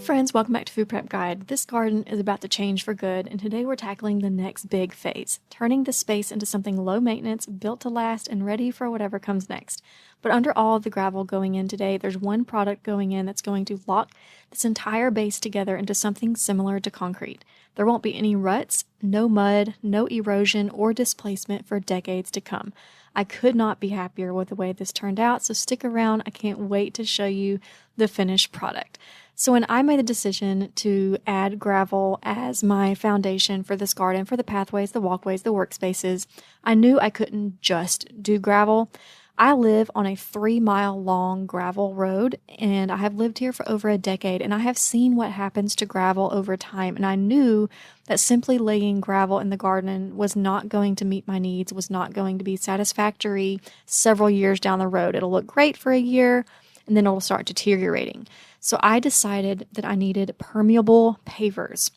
friends, welcome back to Food Prep Guide. This garden is about to change for good, and today we're tackling the next big phase, turning the space into something low maintenance, built to last, and ready for whatever comes next. But under all of the gravel going in today, there's one product going in that's going to lock this entire base together into something similar to concrete. There won't be any ruts, no mud, no erosion or displacement for decades to come. I could not be happier with the way this turned out, so stick around. I can't wait to show you the finished product. So when I made the decision to add gravel as my foundation for this garden, for the pathways, the walkways, the workspaces, I knew I couldn't just do gravel. I live on a 3-mile long gravel road, and I have lived here for over a decade, and I have seen what happens to gravel over time, and I knew that simply laying gravel in the garden was not going to meet my needs, was not going to be satisfactory several years down the road. It'll look great for a year, and then it'll start deteriorating. So I decided that I needed permeable pavers.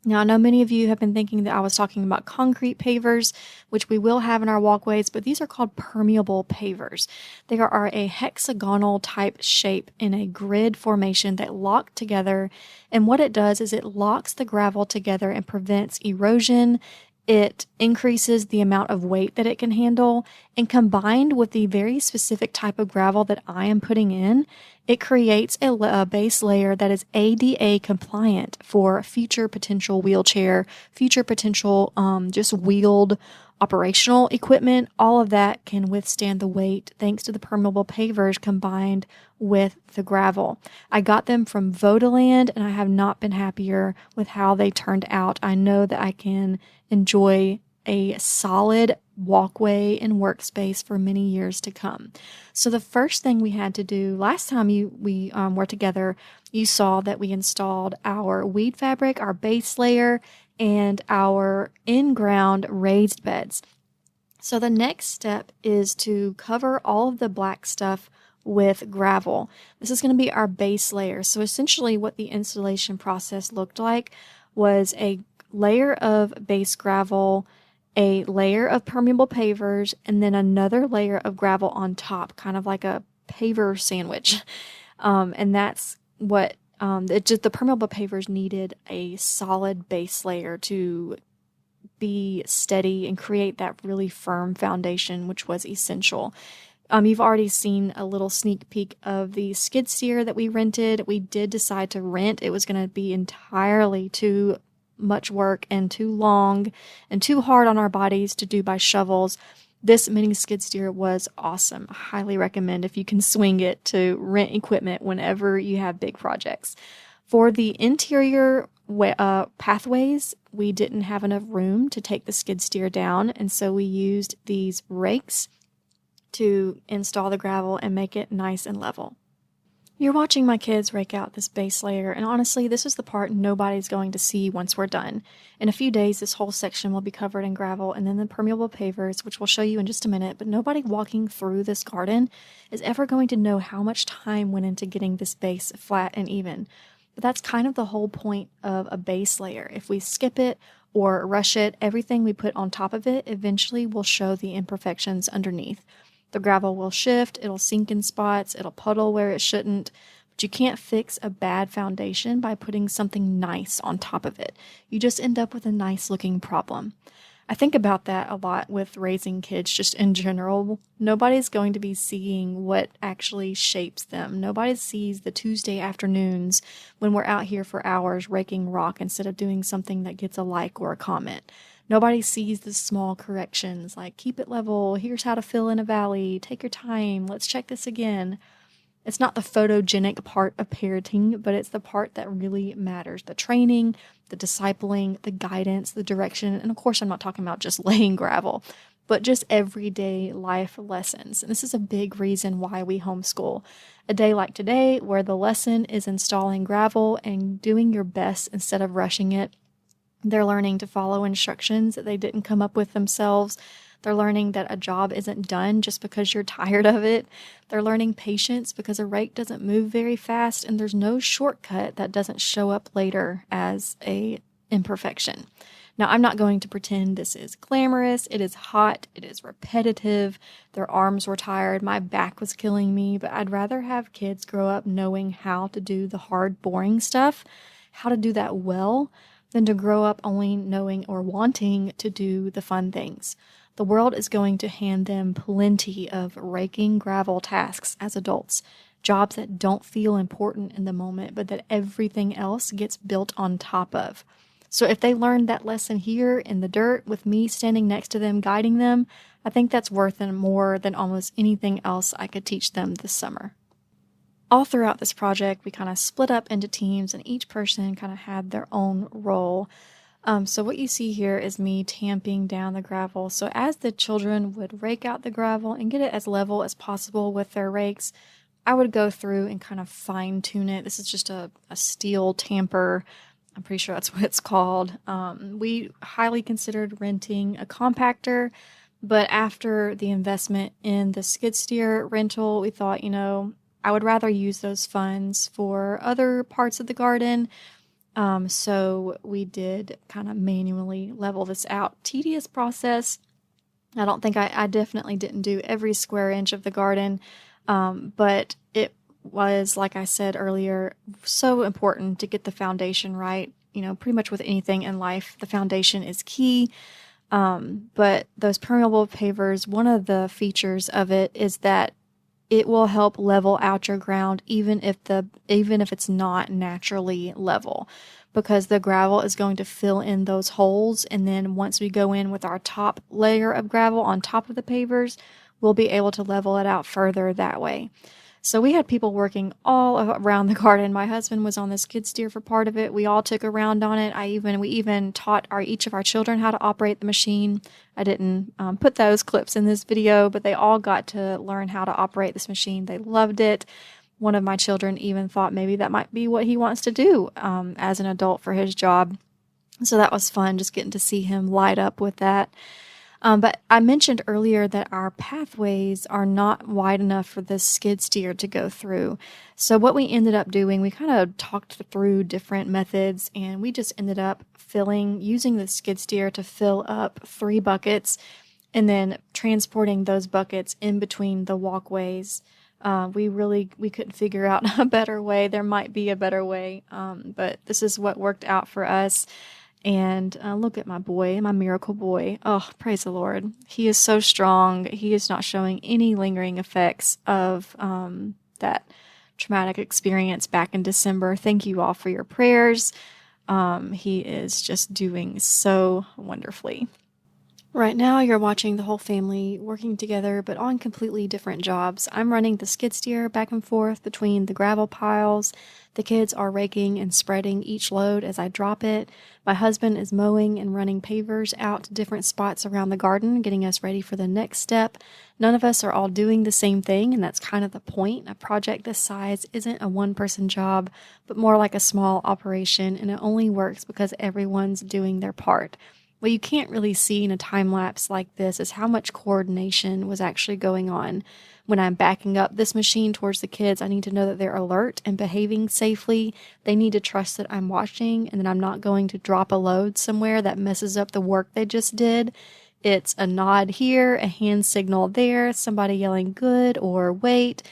Now, I know many of you have been thinking that I was talking about concrete pavers, which we will have in our walkways, but these are called permeable pavers. They are a hexagonal type shape in a grid formation that lock together, and what it does is it locks the gravel together and prevents erosion. It increases the amount of weight that it can handle, and combined with the very specific type of gravel that I am putting in, it creates a base layer that is ADA compliant for future potential wheelchair, future potential just wheeled operational equipment. All of that can withstand the weight thanks to the permeable pavers combined with the gravel. I got them from Vodaland, and I have not been happier with how they turned out. I know that I can enjoy a solid walkway and workspace for many years to come. So the first thing we had to do, last time we were together, you saw that we installed our weed fabric, our base layer, and our in-ground raised beds. So the next step is to cover all of the black stuff with gravel. This is going to be our base layer. So essentially what the installation process looked like was a layer of base gravel, a layer of permeable pavers, and then another layer of gravel on top, kind of like a paver sandwich. And that's what the permeable pavers needed a solid base layer to be steady and create that really firm foundation, which was essential. You've already seen a little sneak peek of the skid steer that we rented. We did decide to rent. It was going to be entirely too much work and too long and too hard on our bodies to do by shovels. This mini skid steer was awesome. I highly recommend, if you can swing it, to rent equipment whenever you have big projects. For the interior pathways, we didn't have enough room to take the skid steer down, and so we used these rakes to install the gravel and make it nice and level. You're watching my kids rake out this base layer, and honestly, this is the part nobody's going to see once we're done. In a few days, this whole section will be covered in gravel and then the permeable pavers, which we'll show you in just a minute, but nobody walking through this garden is ever going to know how much time went into getting this base flat and even. But that's kind of the whole point of a base layer. If we skip it or rush it, everything we put on top of it eventually will show the imperfections underneath. The gravel will shift, it'll sink in spots, it'll puddle where it shouldn't, but you can't fix a bad foundation by putting something nice on top of it. You just end up with a nice looking problem. I think about that a lot with raising kids just in general. Nobody's going to be seeing what actually shapes them. Nobody sees the Tuesday afternoons when we're out here for hours raking rock instead of doing something that gets a like or a comment. Nobody sees the small corrections like keep it level, here's how to fill in a valley, take your time, let's check this again. It's not the photogenic part of parenting, but it's the part that really matters. The training, the discipling, the guidance, the direction, and of course I'm not talking about just laying gravel, but just everyday life lessons. And this is a big reason why we homeschool. A day like today where the lesson is installing gravel and doing your best instead of rushing it. They're learning to follow instructions that they didn't come up with themselves. They're learning that a job isn't done just because you're tired of it. They're learning patience because a rake doesn't move very fast, and there's no shortcut that doesn't show up later as a imperfection. Now, I'm not going to pretend this is glamorous. It is hot. It is repetitive. Their arms were tired. My back was killing me, but I'd rather have kids grow up knowing how to do the hard, boring stuff, how to do that well, than to grow up only knowing or wanting to do the fun things. The world is going to hand them plenty of raking gravel tasks as adults, jobs that don't feel important in the moment, but that everything else gets built on top of. So if they learned that lesson here in the dirt with me standing next to them, guiding them, I think that's worth more than almost anything else I could teach them this summer. All throughout this project, we kind of split up into teams, and each person kind of had their own role. So what you see here is me tamping down the gravel. So as the children would rake out the gravel and get it as level as possible with their rakes, I would go through and kind of fine tune it. This is just a steel tamper. I'm pretty sure that's what it's called. We highly considered renting a compactor, but after the investment in the skid steer rental, we thought, I would rather use those funds for other parts of the garden. So we did kind of manually level this out. Tedious process. I don't think I definitely didn't do every square inch of the garden, but it was, like I said earlier, so important to get the foundation right. Pretty much with anything in life, the foundation is key. But those permeable pavers, one of the features of it is that it will help level out your ground even if it's not naturally level, because the gravel is going to fill in those holes, and then once we go in with our top layer of gravel on top of the pavers, we'll be able to level it out further that way. So we had people working all around the garden. My husband was on the skid steer for part of it. We all took a round on it. We even taught each of our children how to operate the machine. I didn't put those clips in this video, but they all got to learn how to operate this machine. They loved it. One of my children even thought maybe that might be what he wants to do as an adult for his job. So that was fun, just getting to see him light up with that. But I mentioned earlier that our pathways are not wide enough for the skid steer to go through. So what we ended up doing, we kind of talked through different methods, and we just ended up using the skid steer to fill up 3 buckets and then transporting those buckets in between the walkways. We couldn't figure out a better way. There might be a better way, but this is what worked out for us. And look at my boy, my miracle boy. Oh, praise the Lord. He is so strong. He is not showing any lingering effects of that traumatic experience back in December. Thank you all for your prayers. He is just doing so wonderfully. Right now, you're watching the whole family working together, but on completely different jobs. I'm running the skid steer back and forth between the gravel piles. The kids are raking and spreading each load as I drop it. My husband is mowing and running pavers out to different spots around the garden, getting us ready for the next step. None of us are all doing the same thing, and that's kind of the point. A project this size isn't a one-person job, but more like a small operation, and it only works because everyone's doing their part. What you can't really see in a time lapse like this is how much coordination was actually going on. When I'm backing up this machine towards the kids, I need to know that they're alert and behaving safely. They need to trust that I'm watching and that I'm not going to drop a load somewhere that messes up the work they just did. It's a nod here, a hand signal there, somebody yelling good or wait.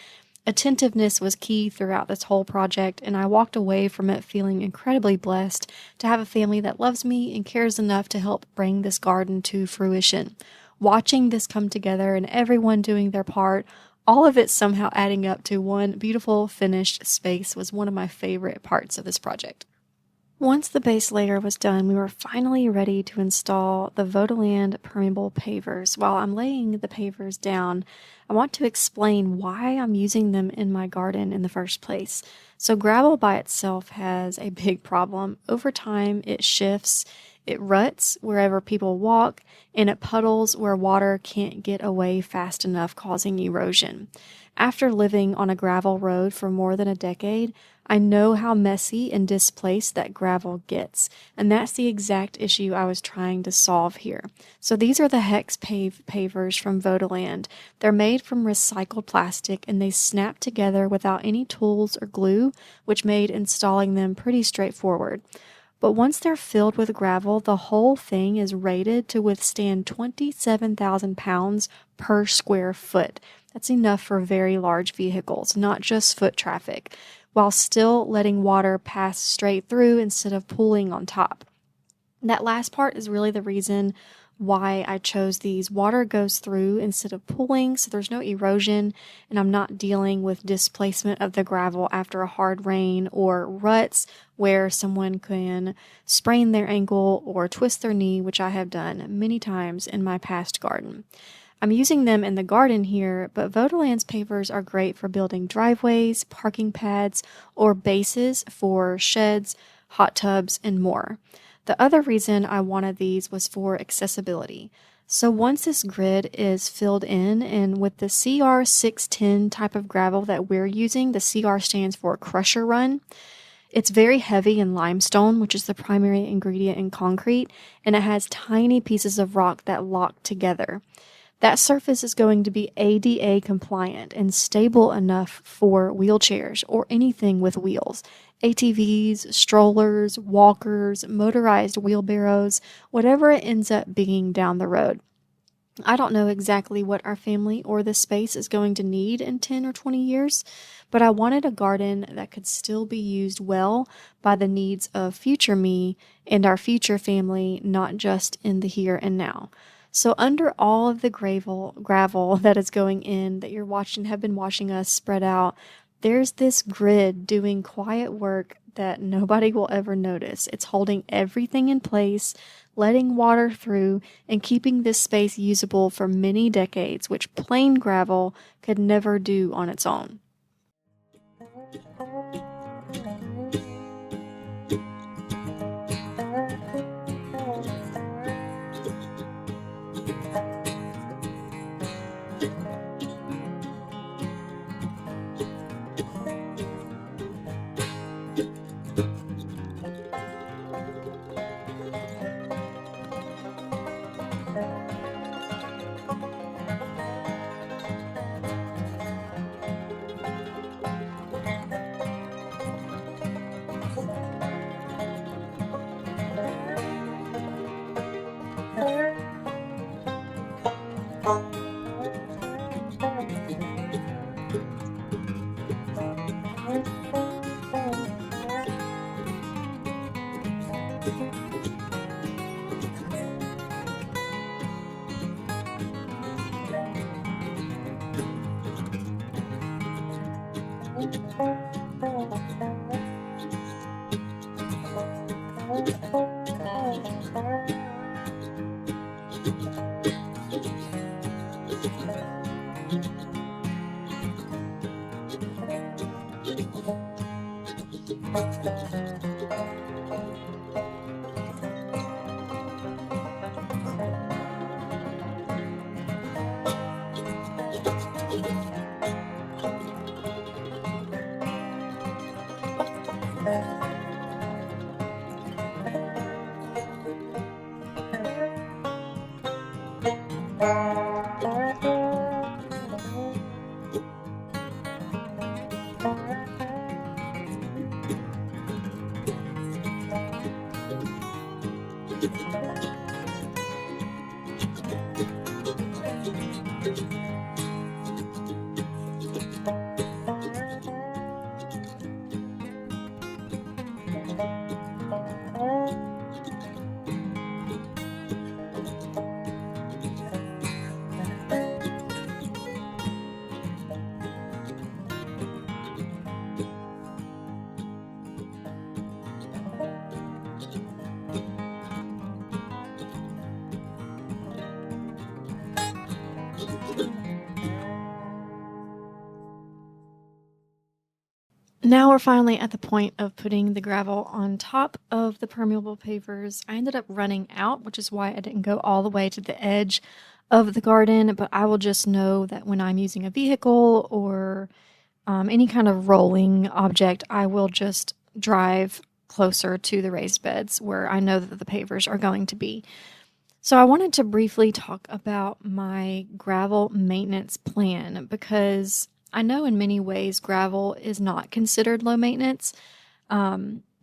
Attentiveness was key throughout this whole project, and I walked away from it feeling incredibly blessed to have a family that loves me and cares enough to help bring this garden to fruition. Watching this come together and everyone doing their part, all of it somehow adding up to one beautiful finished space, was one of my favorite parts of this project. Once the base layer was done, we were finally ready to install the Vodaland permeable pavers. While I'm laying the pavers down, I want to explain why I'm using them in my garden in the first place. So gravel by itself has a big problem. Over time, it shifts, it ruts wherever people walk, and it puddles where water can't get away fast enough, causing erosion. After living on a gravel road for more than a decade, I know how messy and displaced that gravel gets, and that's the exact issue I was trying to solve here. So these are the Hex pavers from Vodaland. They're made from recycled plastic, and they snap together without any tools or glue, which made installing them pretty straightforward. But once they're filled with gravel, the whole thing is rated to withstand 27,000 pounds per square foot. That's enough for very large vehicles, not just foot traffic, while still letting water pass straight through instead of pooling on top. That last part is really the reason why I chose these. Water goes through instead of pooling, so there's no erosion, and I'm not dealing with displacement of the gravel after a hard rain or ruts where someone can sprain their ankle or twist their knee, which I have done many times in my past garden. I'm using them in the garden here, but Vodaland's pavers are great for building driveways, parking pads, or bases for sheds, hot tubs, and more. The other reason I wanted these was for accessibility. So once this grid is filled in, and with the CR610 type of gravel that we're using, the CR stands for crusher run, it's very heavy in limestone, which is the primary ingredient in concrete, and it has tiny pieces of rock that lock together. That surface is going to be ADA compliant and stable enough for wheelchairs or anything with wheels. ATVs, strollers, walkers, motorized wheelbarrows, whatever it ends up being down the road. I don't know exactly what our family or the space is going to need in 10 or 20 years, but I wanted a garden that could still be used well by the needs of future me and our future family, not just in the here and now. So under all of the gravel that is going in that have been watching us spread out, there's this grid doing quiet work that nobody will ever notice. It's holding everything in place, letting water through, and keeping this space usable for many decades, which plain gravel could never do on its own. Now we're finally at the point of putting the gravel on top of the permeable pavers. I ended up running out, which is why I didn't go all the way to the edge of the garden, but I will just know that when I'm using a vehicle or any kind of rolling object, I will just drive closer to the raised beds where I know that the pavers are going to be. So I wanted to briefly talk about my gravel maintenance plan because I know in many ways gravel is not considered low maintenance.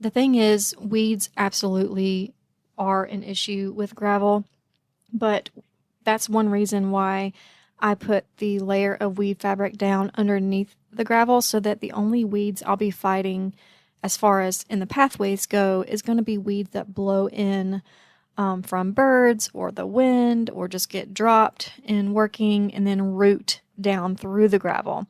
The thing is, weeds absolutely are an issue with gravel, but that's one reason why I put the layer of weed fabric down underneath the gravel so that the only weeds I'll be fighting as far as in the pathways go is going to be weeds that blow in from birds or the wind or just get dropped in working and then root down through the gravel.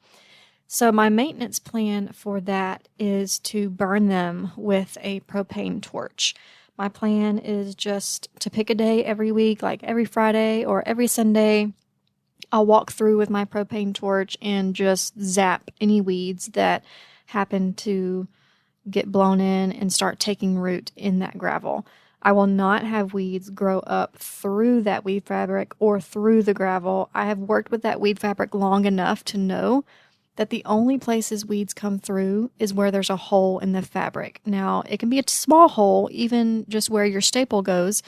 So my maintenance plan for that is to burn them with a propane torch. My plan is just to pick a day every week, like every Friday or every Sunday. I'll walk through with my propane torch and just zap any weeds that happen to get blown in and start taking root in that gravel. I will not have weeds grow up through that weed fabric or through the gravel. I have worked with that weed fabric long enough to know that the only places weeds come through is where there's a hole in the fabric. Now, it can be a small hole, even just where your staple goes,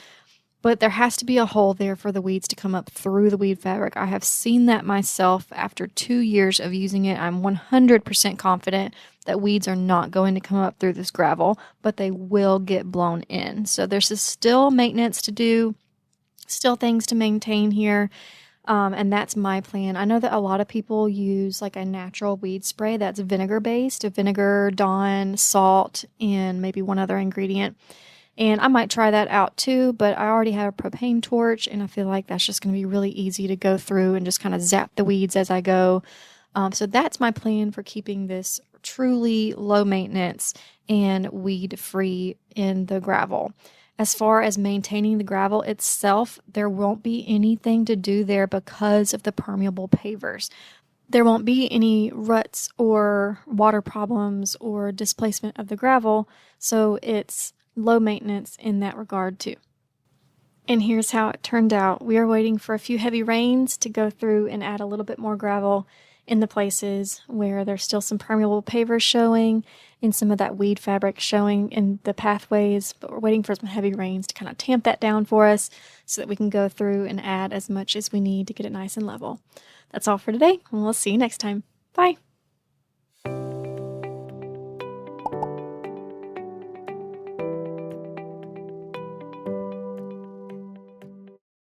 but there has to be a hole there for the weeds to come up through the weed fabric. I have seen that myself after 2 years of using it. I'm 100% confident that weeds are not going to come up through this gravel, but they will get blown in. So there's still maintenance to do, still things to maintain here. And that's my plan. I know that a lot of people use like a natural weed spray that's vinegar based, vinegar, Dawn, salt, and maybe one other ingredient. And I might try that out too, but I already have a propane torch and I feel like that's just going to be really easy to go through and just kind of zap the weeds as I go. So that's my plan for keeping this truly low maintenance and weed free in the gravel. As far as maintaining the gravel itself, there won't be anything to do there because of the permeable pavers. There won't be any ruts or water problems or displacement of the gravel, so it's low maintenance in that regard too. And here's how it turned out. We are waiting for a few heavy rains to go through and add a little bit more gravel in the places where there's still some permeable pavers showing and some of that weed fabric showing in the pathways, but we're waiting for some heavy rains to kind of tamp that down for us so that we can go through and add as much as we need to get it nice and level. That's all for today, and we'll see you next time. Bye!